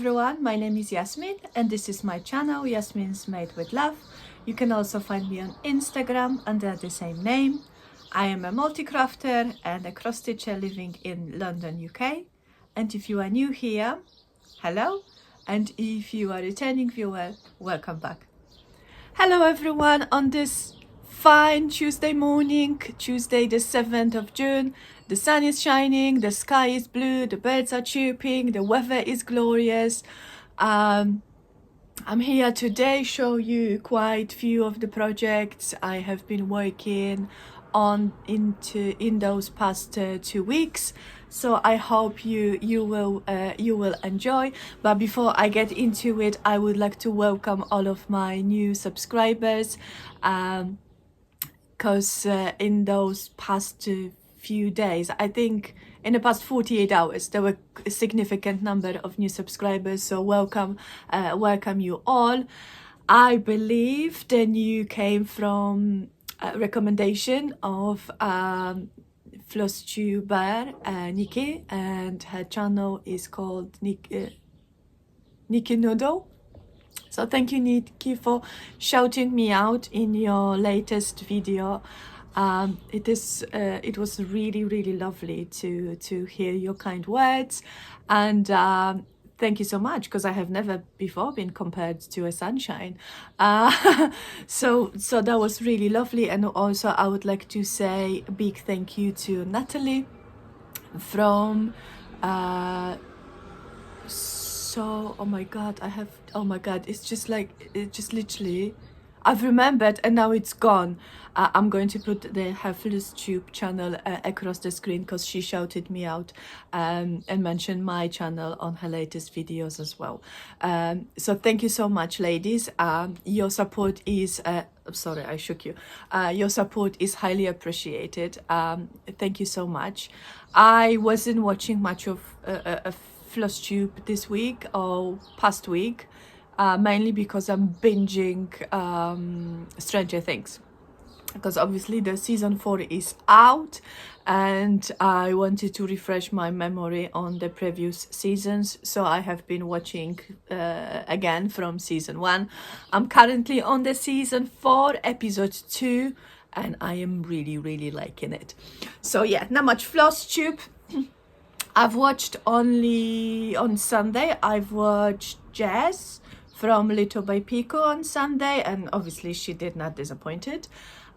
everyone, my name is Yasmin and this is my channel, Yasmin's Made with Love. You can also find me on Instagram under the same name. I am a multi-crafter and a cross-stitcher living in London, UK. And if you are new here, hello. And if you are a returning viewer, welcome back. Hello everyone, on this fine Tuesday morning, Tuesday the 7th of June. The sun is shining, the sky is blue, the birds are chirping, the weather is glorious. I'm here today show you quite few of the projects I have been working on in those past 2 weeks. So I hope you will enjoy. But before I get into it, I would like to welcome all of my new subscribers. Because in those past few days, I think in the past 48 hours, there were a significant number of new subscribers. So welcome you all. I believe the new came from a recommendation of Flosstuber Nikki, and her channel is called Nikki Noodle. So thank you, Nikki, for shouting me out in your latest video. It was really lovely to hear your kind words, and thank you so much, because I have never before been compared to a sunshine. So that was really lovely. And also I would like to say a big thank you to Natalie from oh my god, it's just like, it just literally, I've remembered and now it's gone. I'm going to put her Flosstube channel across the screen, because she shouted me out and mentioned my channel on her latest videos as well. So thank you so much, ladies. Your support is sorry, I shook you. Your support is highly appreciated. Thank you so much. I wasn't watching much of Flosstube this week or past week, mainly because I'm binging Stranger Things, because obviously the season 4 is out and I wanted to refresh my memory on the previous seasons. So I have been watching again from season 1. I'm currently on the season 4 episode 2 and I am really liking it. So yeah, not much Flosstube. I've watched only on Sunday. I've watched Jess from Little by Pico on Sunday, and obviously she did not disappointed.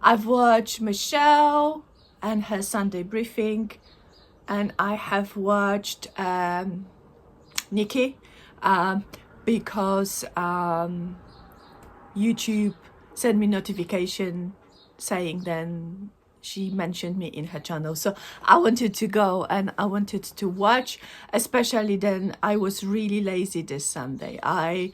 I've watched Michelle and her Sunday briefing, and I have watched Nikki because YouTube sent me notification saying then she mentioned me in her channel. So I wanted to go and I wanted to watch, especially then I was really lazy this Sunday. I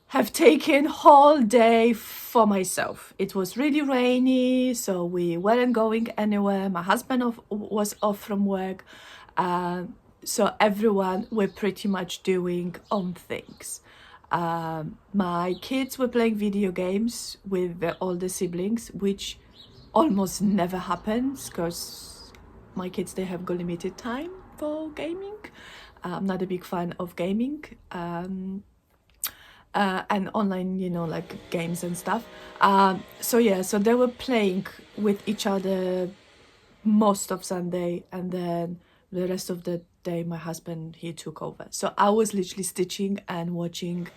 have taken whole day for myself. It was really rainy, so we weren't going anywhere. My husband was off from work. So everyone were pretty much doing own things. My kids were playing video games with the older siblings, which almost never happens because my kids, they have got limited time for gaming. I'm not a big fan of gaming and online, you know, like games and stuff. So yeah, so they were playing with each other most of Sunday, and then the rest of the day my husband, he took over. So I was literally stitching and watching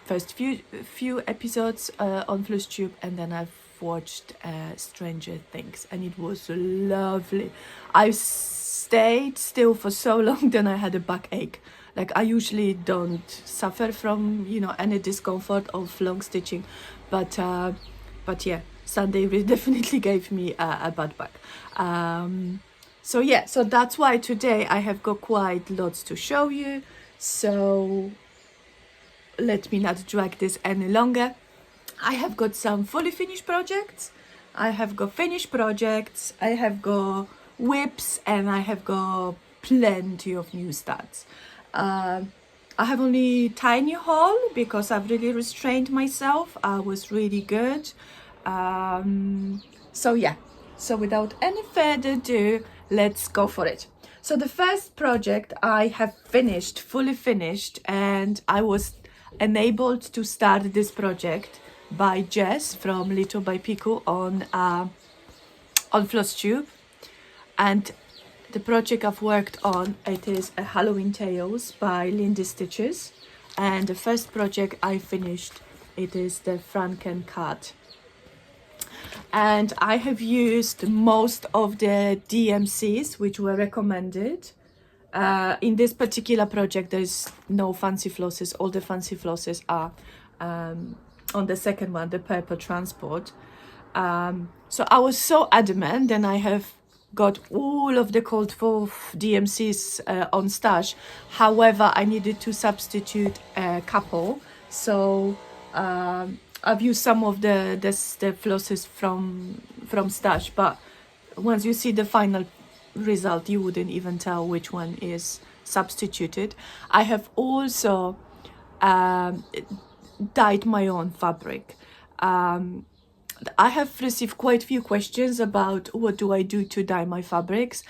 first few episodes on Flosstube, and then I've watched Stranger Things, and it was lovely. I stayed still for so long, then I had a backache. Like, I usually don't suffer from, you know, any discomfort of long stitching, but yeah, Sunday definitely gave me a bad back. So yeah, so that's why today I have got quite lots to show you. So let me not drag this any longer. I have got some fully finished projects. I have got finished projects. I have got whips, and I have got plenty of new starts. I have only tiny haul because I've really restrained myself. I was really good. So yeah, so without any further ado, let's go for it. So the first project I have finished, fully finished, and I was enabled to start this project by Jess from Little by Piku on Flosstube. And the project I've worked on, it is a Halloween Tales by Lindy Stitches. And the first project I finished, it is the Frankencat. And I have used most of the DMCs which were recommended. In this particular project, there's no fancy flosses. All the fancy flosses are on the second one, the purple transport. So I was so adamant, and I have got all of the called for DMCs on stash. However, I needed to substitute a couple. So I've used some of the flosses from stash, but once you see the final result, you wouldn't even tell which one is substituted. I have also dyed my own fabric. I have received quite a few questions about what do I do to dye my fabrics.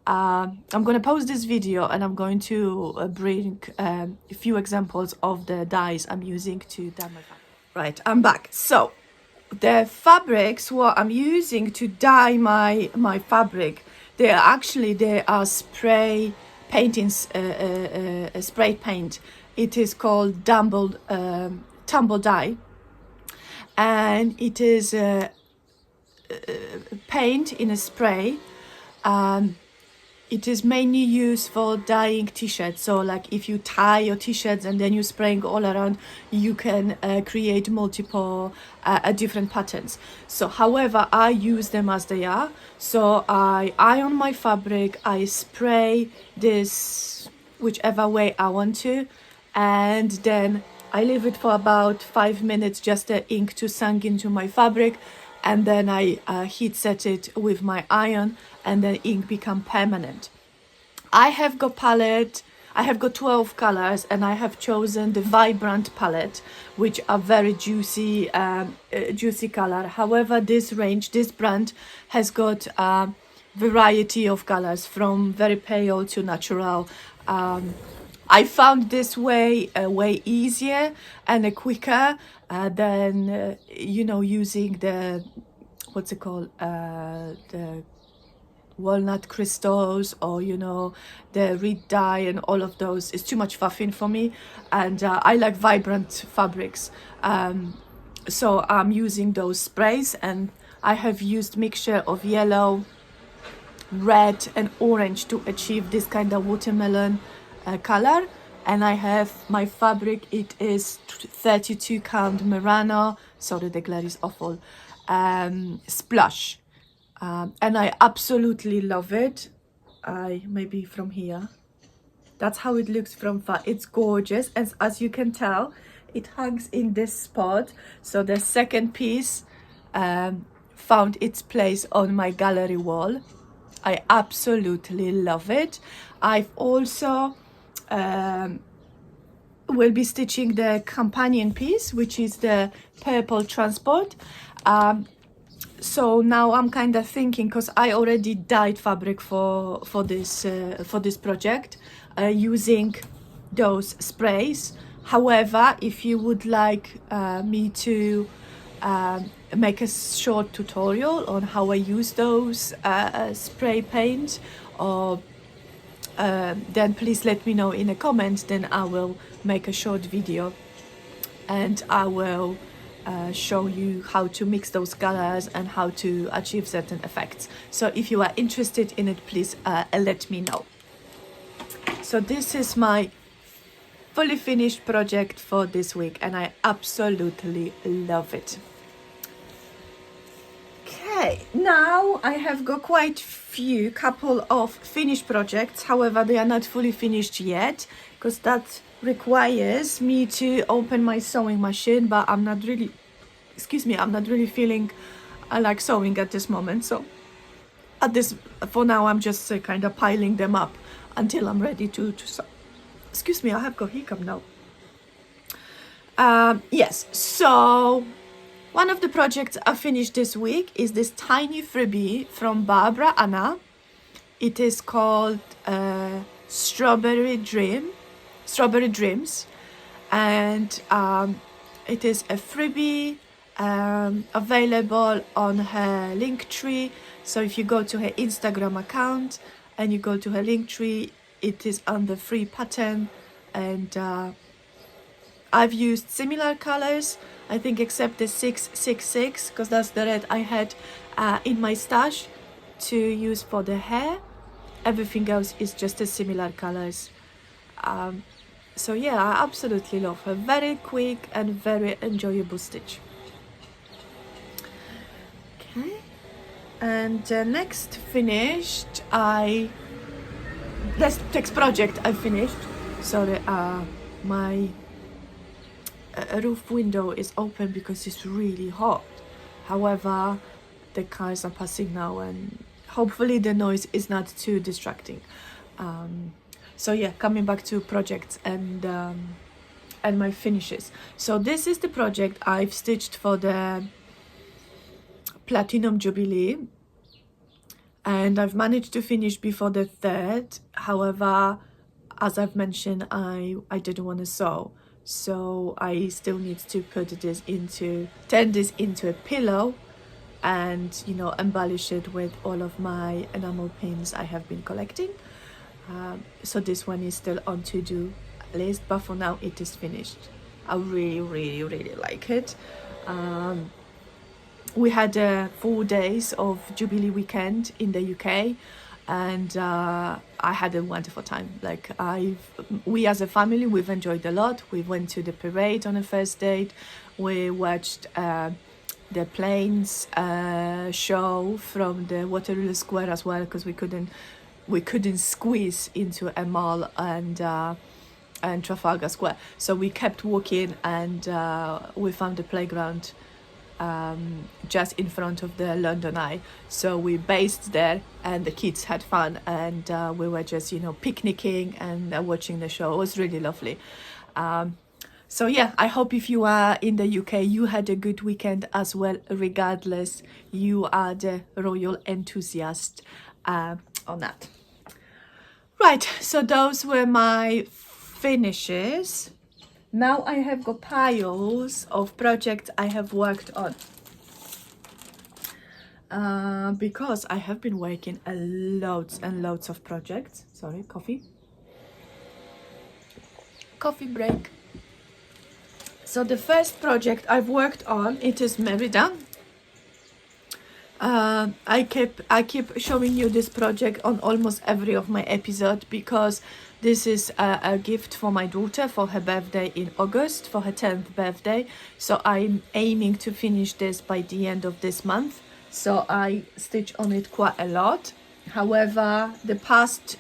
I'm going to post this video, and I'm going to bring a few examples of the dyes I'm using to dye my fabric. Right, I'm back. So the fabrics what I'm using to dye my fabric, they are spray paintings, spray paint. It is called tumble dye, and it is paint in a spray. It is mainly used for dyeing t-shirts. So like if you tie your t-shirts and then you spraying all around, you can create multiple different patterns. So however, I use them as they are. So I iron my fabric, I spray this whichever way I want to, and then I leave it for about 5 minutes, just the ink to sink into my fabric, and then I heat set it with my iron, and then ink become permanent. I have got 12 colors, and I have chosen the vibrant palette, which are very juicy color. However, this brand has got a variety of colors from very pale to natural. I found this way easier and quicker than using the what's it called, the walnut crystals, or the reed dye, and all of those. It's too much faffing for me, and I like vibrant fabrics, so I'm using those sprays, and I have used mixture of yellow, red and orange to achieve this kind of watermelon color. And I have my fabric, it is 32 count merino, sorry the glare is awful, splush, and I absolutely love it. Maybe from here, that's how it looks from far. It's gorgeous, and as you can tell, it hangs in this spot. So the second piece found its place on my gallery wall. I absolutely love it. I've also will be stitching the companion piece, which is the purple transport. So now I'm kind of thinking, because I already dyed fabric for this project using those sprays. However, if you would like me to make a short tutorial on how I use those spray paint, or then please let me know in a comment. Then I will make a short video, and I will show you how to mix those colors and how to achieve certain effects. So if you are interested in it, please let me know. So this is my fully finished project for this week, and I absolutely love it. Okay, now I have got quite couple of finished projects. However, they are not fully finished yet, because that requires me to open my sewing machine, but I'm not really feeling like sewing at this moment. So for now, I'm just kind of piling them up until I'm ready to sew. Excuse me, I have got hiccup now. Yes, so one of the projects I finished this week is this tiny freebie from Barbara Anna. It is called Strawberry Dreams, and it is a freebie available on her Linktree. So if you go to her Instagram account and you go to her Linktree, it is on the free pattern, and I've used similar colors, I think, except the 666, because that's the red I had in my stash to use for the hair. Everything else is just the similar colors. So yeah, I absolutely love her. Very quick and very enjoyable stitch. Okay, and next finished, next project I finished. Sorry, my roof window is open because it's really hot. However, the cars are passing now, and hopefully the noise is not too distracting. So yeah, coming back to projects and my finishes. So this is the project I've stitched for the Platinum Jubilee, and I've managed to finish before the 3rd. However, as I've mentioned, I didn't want to sew, so I still need to turn this into a pillow, and you know, embellish it with all of my enamel pins I have been collecting. So this one is still on to-do list, but for now it is finished. I really like it. We had 4 days of Jubilee weekend in the UK, and I had a wonderful time. Like, we as a family, we've enjoyed a lot. We went to the parade on the first date. We watched the planes show from the Waterloo Square as well, because we couldn't squeeze into a mall and Trafalgar Square. So we kept walking, and we found the playground just in front of the London Eye. So we based there, and the kids had fun, and we were just, you know, picnicking and watching the show. It was really lovely. So yeah, I hope if you are in the UK, you had a good weekend as well. Regardless, you are the royal enthusiast on that. Right, so those were my finishes. Now I have got piles of projects I have worked on, because I have been working loads and loads of projects. Sorry, coffee break. So the first project I've worked on, it is Merida. I keep showing you this project on almost every of my episode, because this is a gift for my daughter for her birthday in August, for her 10th birthday. So I'm aiming to finish this by the end of this month. So I stitch on it quite a lot. However, the past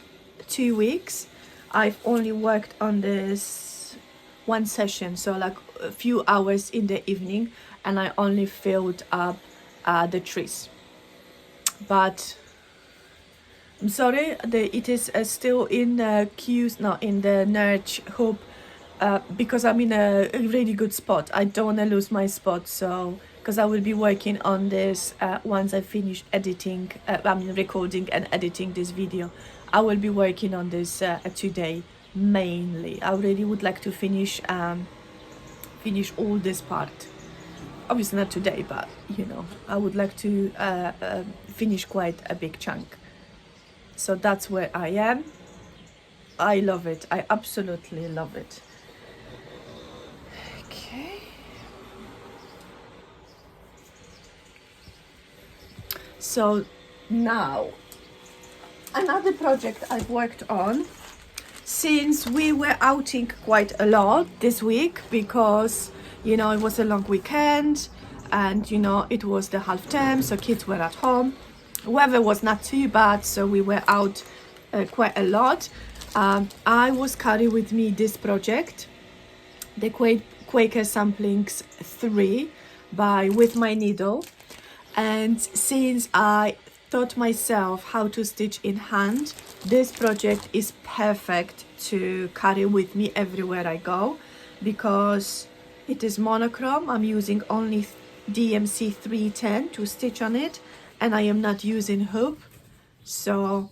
2 weeks, I've only worked on this one session, so like a few hours in the evening, and I only filled up the trees. But I'm sorry, it is still in the queues, not in the Nurch hoop, because I'm in a really good spot. I don't want to lose my spot, so because I will be working on this once I finish editing, recording and editing this video. I will be working on this today mainly. I really would like to finish all this part. Obviously not today, but you know, I would like to finish quite a big chunk. So that's where I am. I love it. I absolutely love it. Okay. So now, another project I've worked on, since we were outing quite a lot this week, because you know, it was a long weekend, and you know, it was the half term, so kids were at home. Weather was not too bad, so we were out quite a lot. I was carrying with me this project, the Quaker Samplings 3 with my needle, and since I taught myself how to stitch in hand, this project is perfect to carry with me everywhere I go, because it is monochrome. I'm using only DMC 310 to stitch on it, and I am not using hoop, so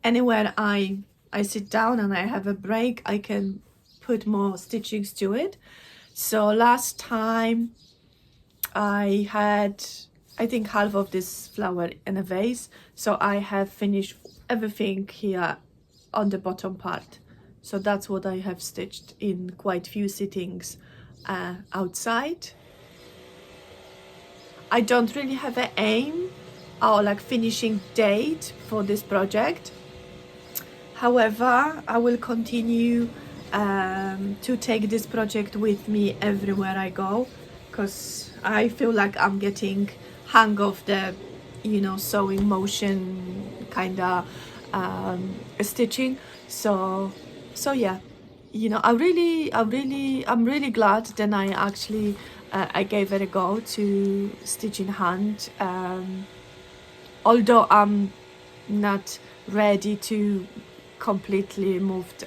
anywhere I sit down and I have a break, I can put more stitchings to it. So last time I had, I think, half of this flower in a vase, so I have finished everything here on the bottom part. So that's what I have stitched in quite few sittings outside. I don't really have an aim or like finishing date for this project. However, I will continue to take this project with me everywhere I go, because I feel like I'm getting hang of the, you know, sewing motion kind of stitching. So yeah, you know, I'm really glad that I actually I gave it a go to stitch in hand. Although I'm not ready to completely moved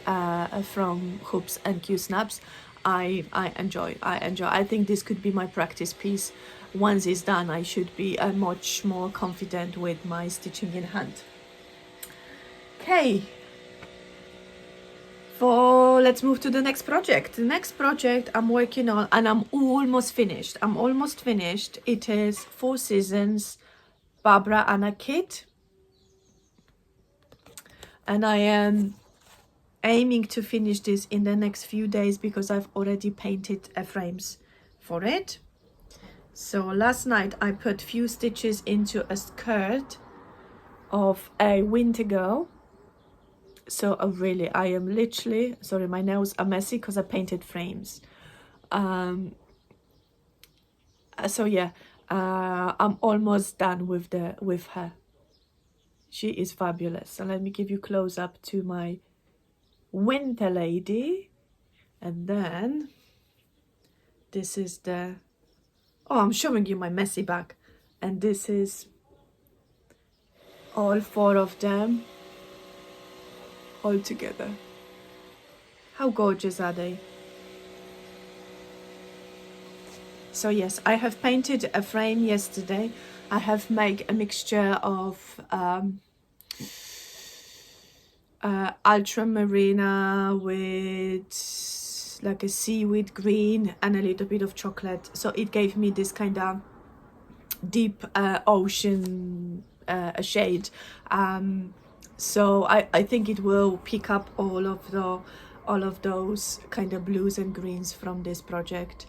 from hoops and Q-snaps, I enjoy. I think this could be my practice piece. Once it's done, I should be much more confident with my stitching in hand. Okay, let's move to the next project. The next project I'm working on, and I'm almost finished. It is 4 Seasons Barbara Anna kit, and I am aiming to finish this in the next few days because I've already painted frames for it. So last night I put few stitches into a skirt of a winter girl. So I am literally, sorry, my nails are messy because I painted frames. So yeah, I'm almost done with her. She is fabulous. So let me give you close up to my winter lady, and then this is the, oh, I'm showing you my messy back, and this is all 4 of them all together. How gorgeous are they? So yes, I have painted a frame yesterday. I have made a mixture of ultramarina with like a seaweed green and a little bit of chocolate. So it gave me this kind of deep ocean shade. So I think it will pick up all of those kind of blues and greens from this project.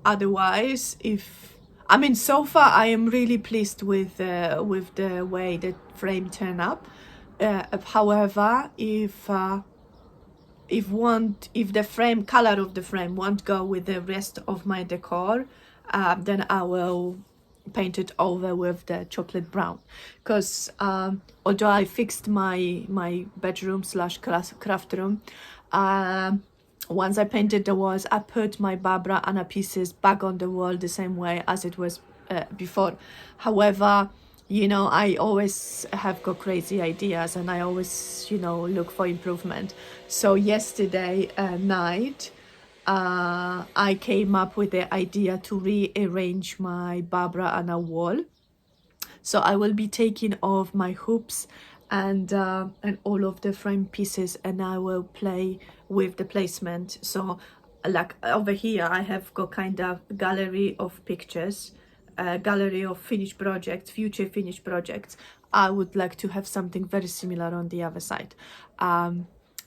Otherwise, so far I am really pleased with the way the frame turned up. However, if the frame color of the frame won't go with the rest of my decor, then I will paint it over with the chocolate brown, because although I fixed my bedroom / craft room, once I painted the walls, I put my Barbara Anna pieces back on the wall the same way as it was before. However, you know, I always have got crazy ideas, and I always, you know, look for improvement. So yesterday night, I came up with the idea to rearrange my Barbara Anna wall. So I will be taking off my hoops and all of the frame pieces, and I will play with the placement. So like over here I have got kind of gallery of pictures, gallery of finished projects, future finished projects. I would like to have something very similar on the other side.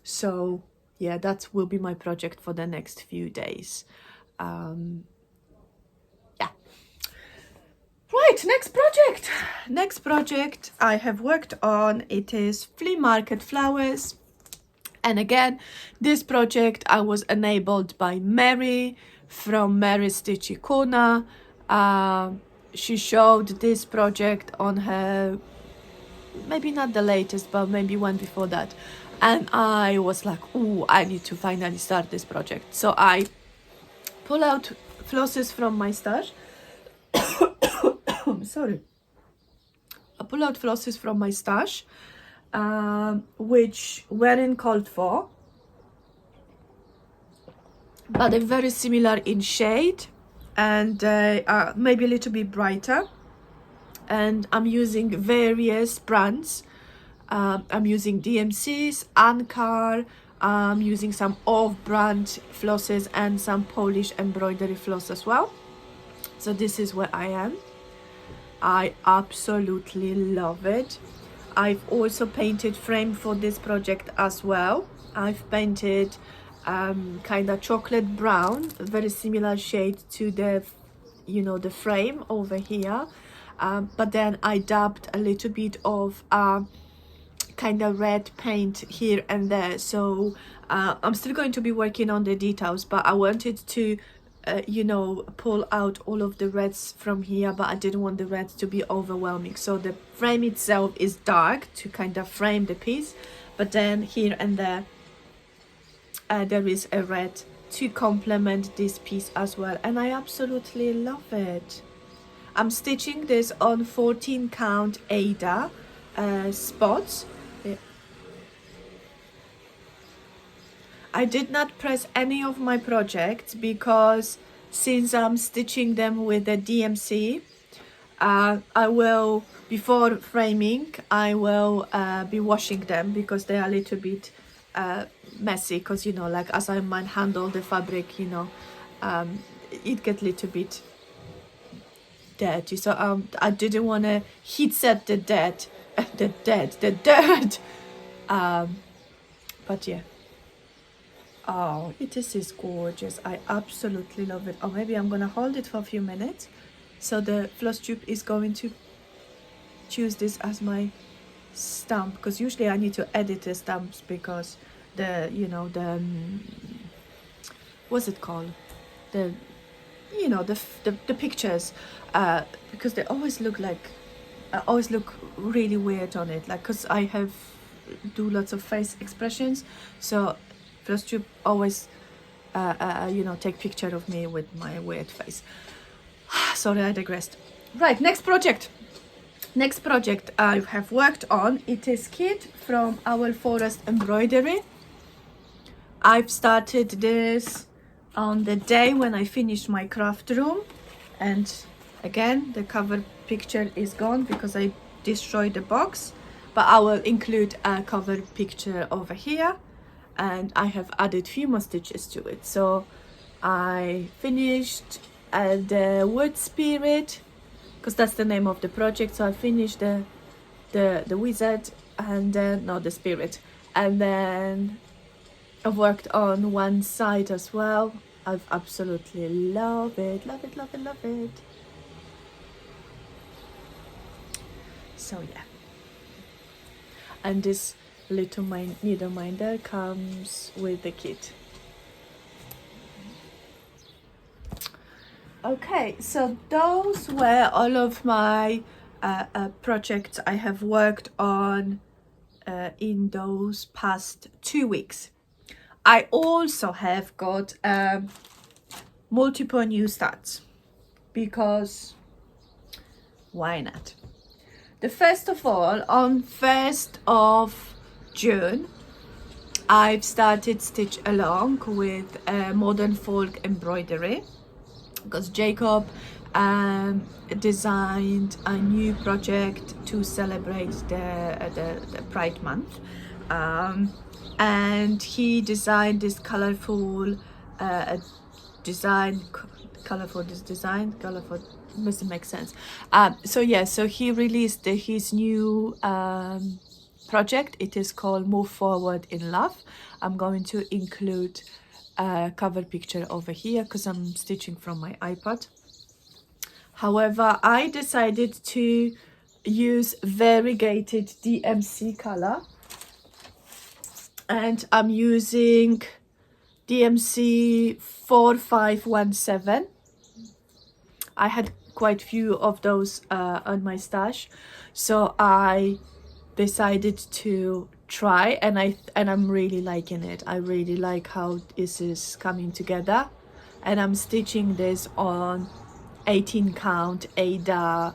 So yeah, that will be my project for the next few days. Yeah. Right, next project I have worked on, it is flea market flowers. And again, this project I was enabled by Mary from Mary's Stitchy Corner. She showed this project on her, maybe not the latest, but maybe one before that, and I was like, oh, I need to finally start this project. So I pull out flosses from my stash. Sorry. I pull out flosses from my stash, which weren't called for, but they're very similar in shade, and maybe a little bit brighter. and I'm using various brands. I'm using DMCs, Anchor, I'm using some off-brand flosses and some Polish embroidery floss as well. So this is where I am. I absolutely love it. I've also painted frame for this project as well. I've painted kind of chocolate brown, very similar shade to the, you know, the frame over here, but then I dabbed a little bit of kind of red paint here and there. So I'm still going to be working on the details, but I wanted to you know, pull out all of the reds from here, but I didn't want the reds to be overwhelming. So the frame itself is dark to kind of frame the piece, but then here and there there is a red to complement this piece as well, and I absolutely love it. I'm stitching this on 14 count Ada spots. I did not press any of my projects because since I'm stitching them with the DMC, I will, before framing, I will be washing them because they are a little bit messy, because, you know, like as I manhandle the fabric, you know, it gets a little bit dirty. So I didn't want to heat set the dirt. But yeah. Oh, this is gorgeous. I absolutely love it. Oh, maybe I'm gonna hold it for a few minutes. So the Flosstube is going to choose this as my stamp, because usually I need to edit the stamps because the, you know, the what's it called, the, you know, the pictures, because they always look like, always look really weird on it, like, because I have do lots of face expressions, so Flosstube always you know, take picture of me with my weird face. Sorry, I digressed. Right, next project I have worked on, it is kit from our Forest Embroidery. I've started this on the day when I finished my craft room, and again the cover picture is gone because I destroyed the box, but I will include a cover picture over here, and I have added few more stitches to it. So I finished the wood spirit, because that's the name of the project. So I finished the wizard, and then the spirit, and then I've worked on one side as well. I've absolutely love it. So yeah, and this little needle minder comes with the kit. Okay, so those were all of my projects I have worked on in those past 2 weeks. I also have got multiple new starts, because why not? The first of all, on 1st of June, I've started Stitch Along with Modern Folk Embroidery, because Jacob designed a new project to celebrate the Pride Month, and he designed this colorful design. Must make sense. So yeah, so he released his new project. It is called Move Forward in Love. I'm going to include a cover picture over here because I'm stitching from my iPad. However, I decided to use variegated DMC color, and I'm using DMC 4517. I had quite few of those on my stash, so I decided to try, and I'm really liking it. I really like how this is coming together, and I'm stitching this on 18 count Ada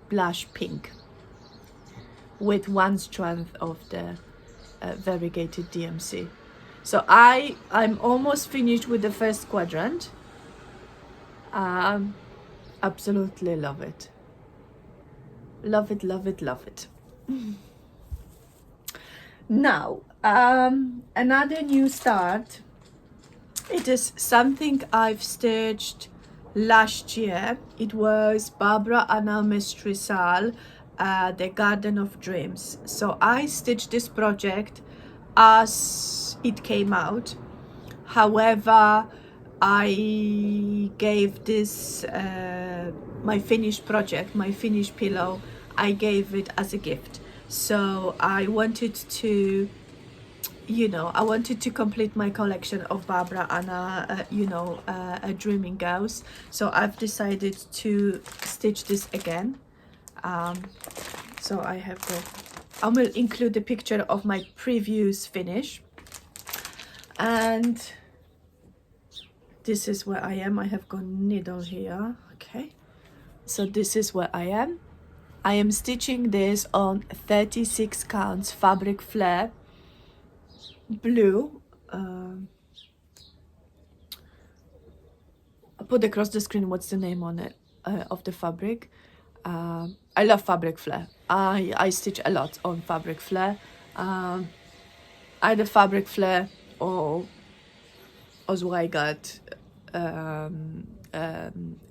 blush pink with one strand of the variegated DMC. So I'm almost finished with the first quadrant. Absolutely love it. Love it, love it, love it. Now, another new start. It is something I've stitched last year. It was Barbara Anna Mestrisal, The Garden of Dreams. So I stitched this project as it came out. However, I gave this my finished project, my finished pillow, I gave it as a gift. So I wanted to, you know, I wanted to complete my collection of Barbara Anna, Dreaming Girls. So I've decided to stitch this again. So I have I will include the picture of my previous finish. And this is where I am. I have got needle here. Okay. So this is where I am. I am stitching this on 36 counts fabric flare blue. I'll put across the screen what's the name on it, of the fabric. I love fabric flare. I stitch a lot on fabric flare. Either fabric flare or Zweigart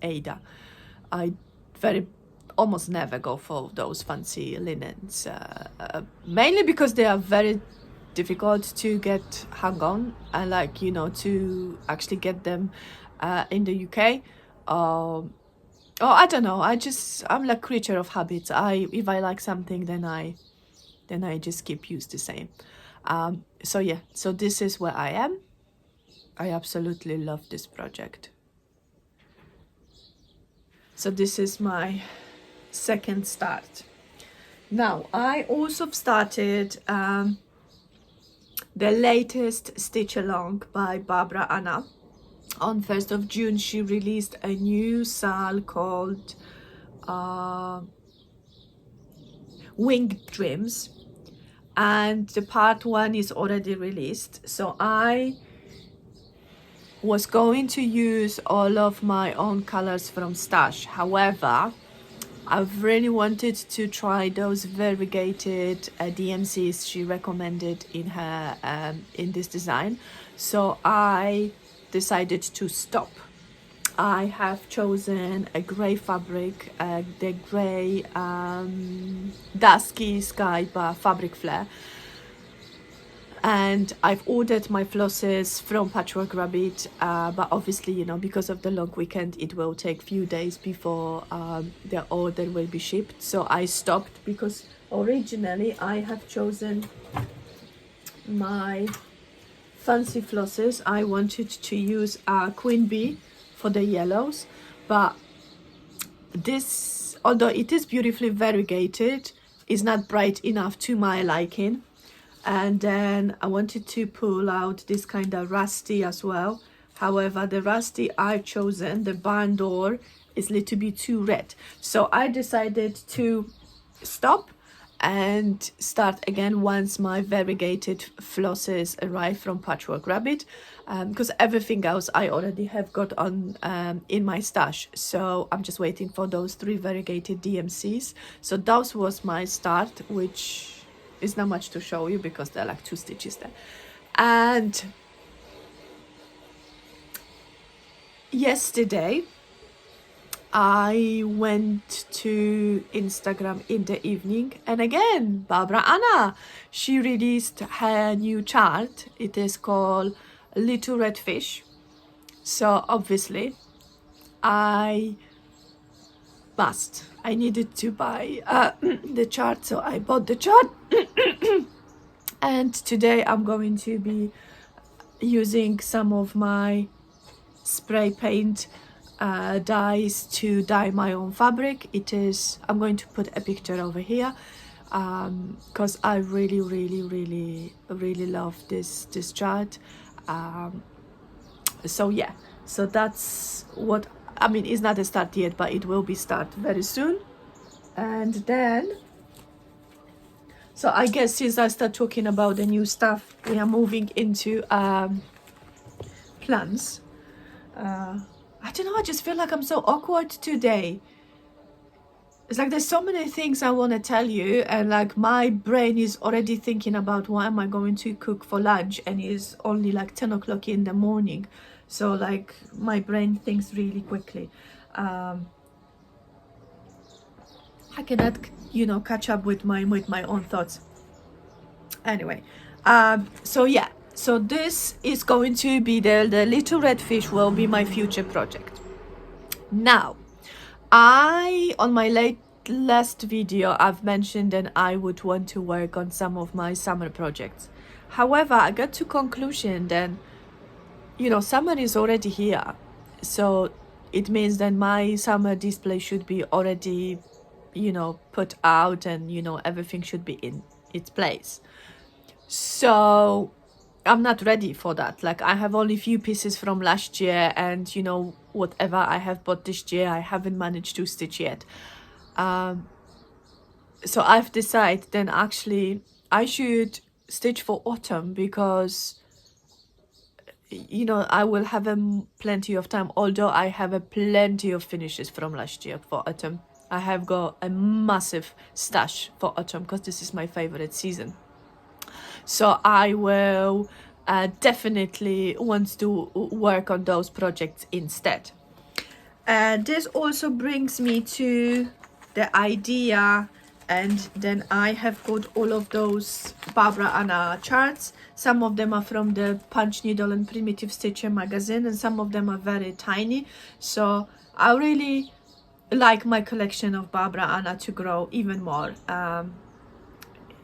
Ada. I almost never go for those fancy linens, mainly because they are very difficult to get hung on, and like, you know, to actually get them in the UK. Oh, I don't know, I'm like creature of habits. If I like something, then I just keep used the same. So yeah, so this is where I am. I absolutely love this project. So this is my second start. Now I also started the latest stitch along by Barbara Anna. On 1st of June she released a new sal called Winged Dreams, and the part 1 is already released. So I was going to use all of my own colors from stash. However, I've really wanted to try those variegated DMCs she recommended in her in this design, so I decided to stop. I have chosen a grey fabric, the grey Dusky Sky by Fabric Flare, and I've ordered my flosses from Patchwork Rabbit, but obviously, you know, because of the long weekend, it will take few days before the order will be shipped. So I stopped, because originally I have chosen my fancy flosses. I wanted to use Queen Bee for the yellows, but this, although it is beautifully variegated, is not bright enough to my liking. And then I wanted to pull out this kind of rusty as well. However, the rusty I've chosen, the barn door, is a little bit too red. So I decided to stop and start again once my variegated flosses arrive from Patchwork Rabbit, because everything else I already have got on in my stash. So I'm just waiting for those 3 variegated DMCs. So that was my start, which is not much to show you because there are like 2 stitches there. And yesterday I went to Instagram in the evening, and again Barbara Anna, she released her new chart. It is called Little Red Fish. So obviously I needed to buy the chart, so I bought the chart. And today I'm going to be using some of my spray paint dyes to dye my own fabric. It is, I'm going to put a picture over here, because I really love this chart. So yeah, so that's what I mean. It's not a start yet, but it will be start very soon. And then, so I guess since I start talking about the new stuff, we are moving into plans. I don't know, I just feel like I'm so awkward today. it's like there's so many things I want to tell you, and like my brain is already thinking about what am I going to cook for lunch, and it's only like 10 o'clock in the morning, so like my brain thinks really quickly. I cannot, you know, catch up with my own thoughts. Anyway, so yeah, so this is going to be the little red fish will be my future project. Now, on my last video, I've mentioned that I would want to work on some of my summer projects. However, I got to conclusion that, you know, summer is already here. So it means that my summer display should be already, you know, put out, and, you know, everything should be in its place. So I'm not ready for that. Like, I have only few pieces from last year, and, you know, whatever I have bought this year, I haven't managed to stitch yet. So I've decided then actually I should stitch for autumn, because, you know, I will have plenty of time, although I have a plenty of finishes from last year for autumn. I have got a massive stash for autumn, because this is my favorite season. So I will definitely want to work on those projects instead. This also brings me to the idea, and then I have got all of those Barbara Anna charts. Some of them are from the Punch Needle and Primitive Stitcher magazine, and some of them are very tiny. So I really like my collection of Barbara Anna to grow even more.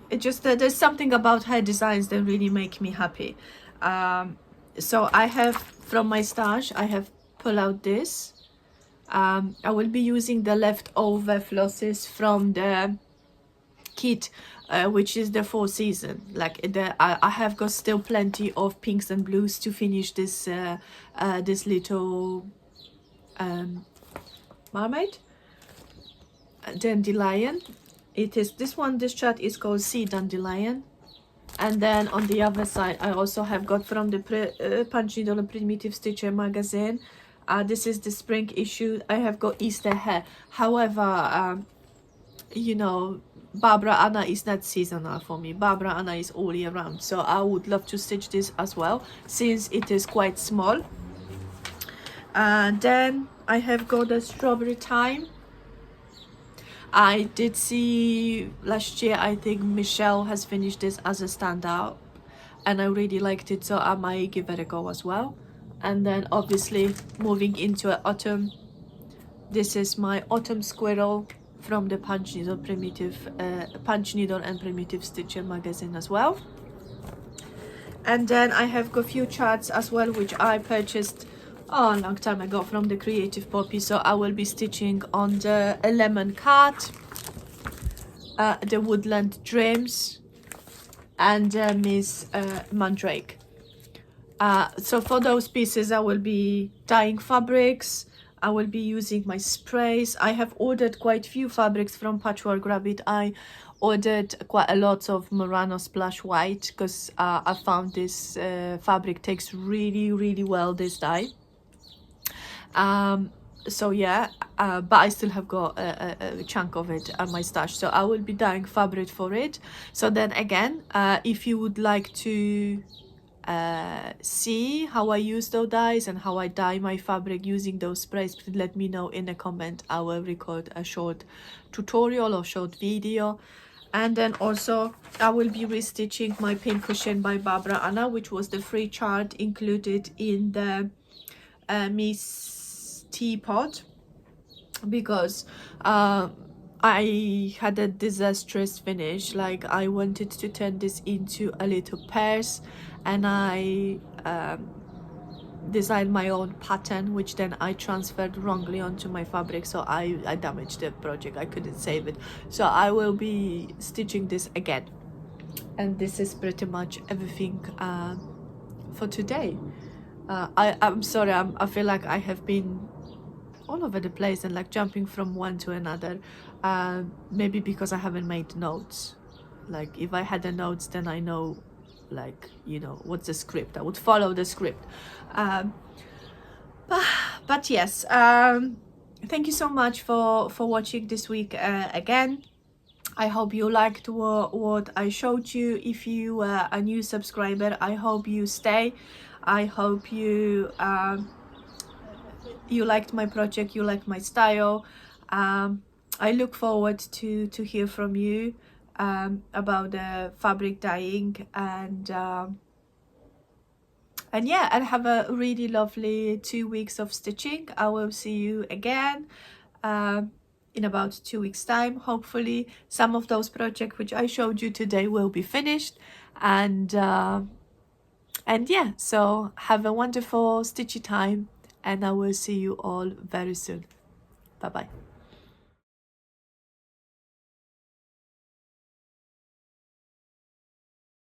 It just there's something about her designs that really make me happy. So I have, from my stash, I have pulled out this. I will be using the leftover flosses from the kit, which is the 4 season. Like I have got still plenty of pinks and blues to finish this this little mermaid, dandelion. It is this one. This chart is called Sea Dandelion. And then on the other side, I also have got from the Punch Needle and Primitive Stitcher magazine. This is the spring issue. I have got Easter hair. However, you know, Barbara Anna is not seasonal for me. Barbara Anna is all year round. So I would love to stitch this as well, since it is quite small. Then I have got the Strawberry Thyme. I did see last year, I think Michelle has finished this as a standout, and I really liked it, so I might give it a go as well. And then obviously moving into autumn, this is my autumn squirrel from the Punch Needle and Primitive Stitcher magazine as well. And then I have got a few charts as well, which I purchased a long time ago from the Creative Poppy. So I will be stitching on the Lemon Cat, the Woodland Dreams, and Miss Mandrake. So for those pieces, I will be dyeing fabrics. I will be using my sprays. I have ordered quite few fabrics from Patchwork Rabbit. I ordered quite a lot of Murano Splash White, because I found this fabric takes really well this dye. So yeah, but I still have got a chunk of it at my stash, so I will be dyeing fabric for it. So then again, if you would like to see how I use those dyes and how I dye my fabric using those sprays, please let me know in a comment. I will record a short tutorial or short video. And then also I will be restitching my pincushion by Barbara Anna, which was the free chart included in the Miss Teapot, because I had a disastrous finish. Like, I wanted to turn this into a little purse, and I designed my own pattern, which then I transferred wrongly onto my fabric, so I damaged the project. I couldn't save it, so I will be stitching this again. And this is pretty much everything for today. I'm sorry, I feel like I have been all over the place and like jumping from one to another, maybe because I haven't made notes. Like, if I had the notes, then I know, like, you know, what's the script. I would follow the script. But yes, thank you so much for watching this week again. I hope you liked what I showed you. If you are a new subscriber, I hope you stay. I hope you you liked my project, you like my style. I look forward to hear from you about the fabric dyeing, and yeah, and have a really lovely 2 weeks of stitching. I will see you again in about 2 weeks time. Hopefully some of those projects which I showed you today will be finished, and yeah, so have a wonderful stitchy time, and I will see you all very soon. Bye bye.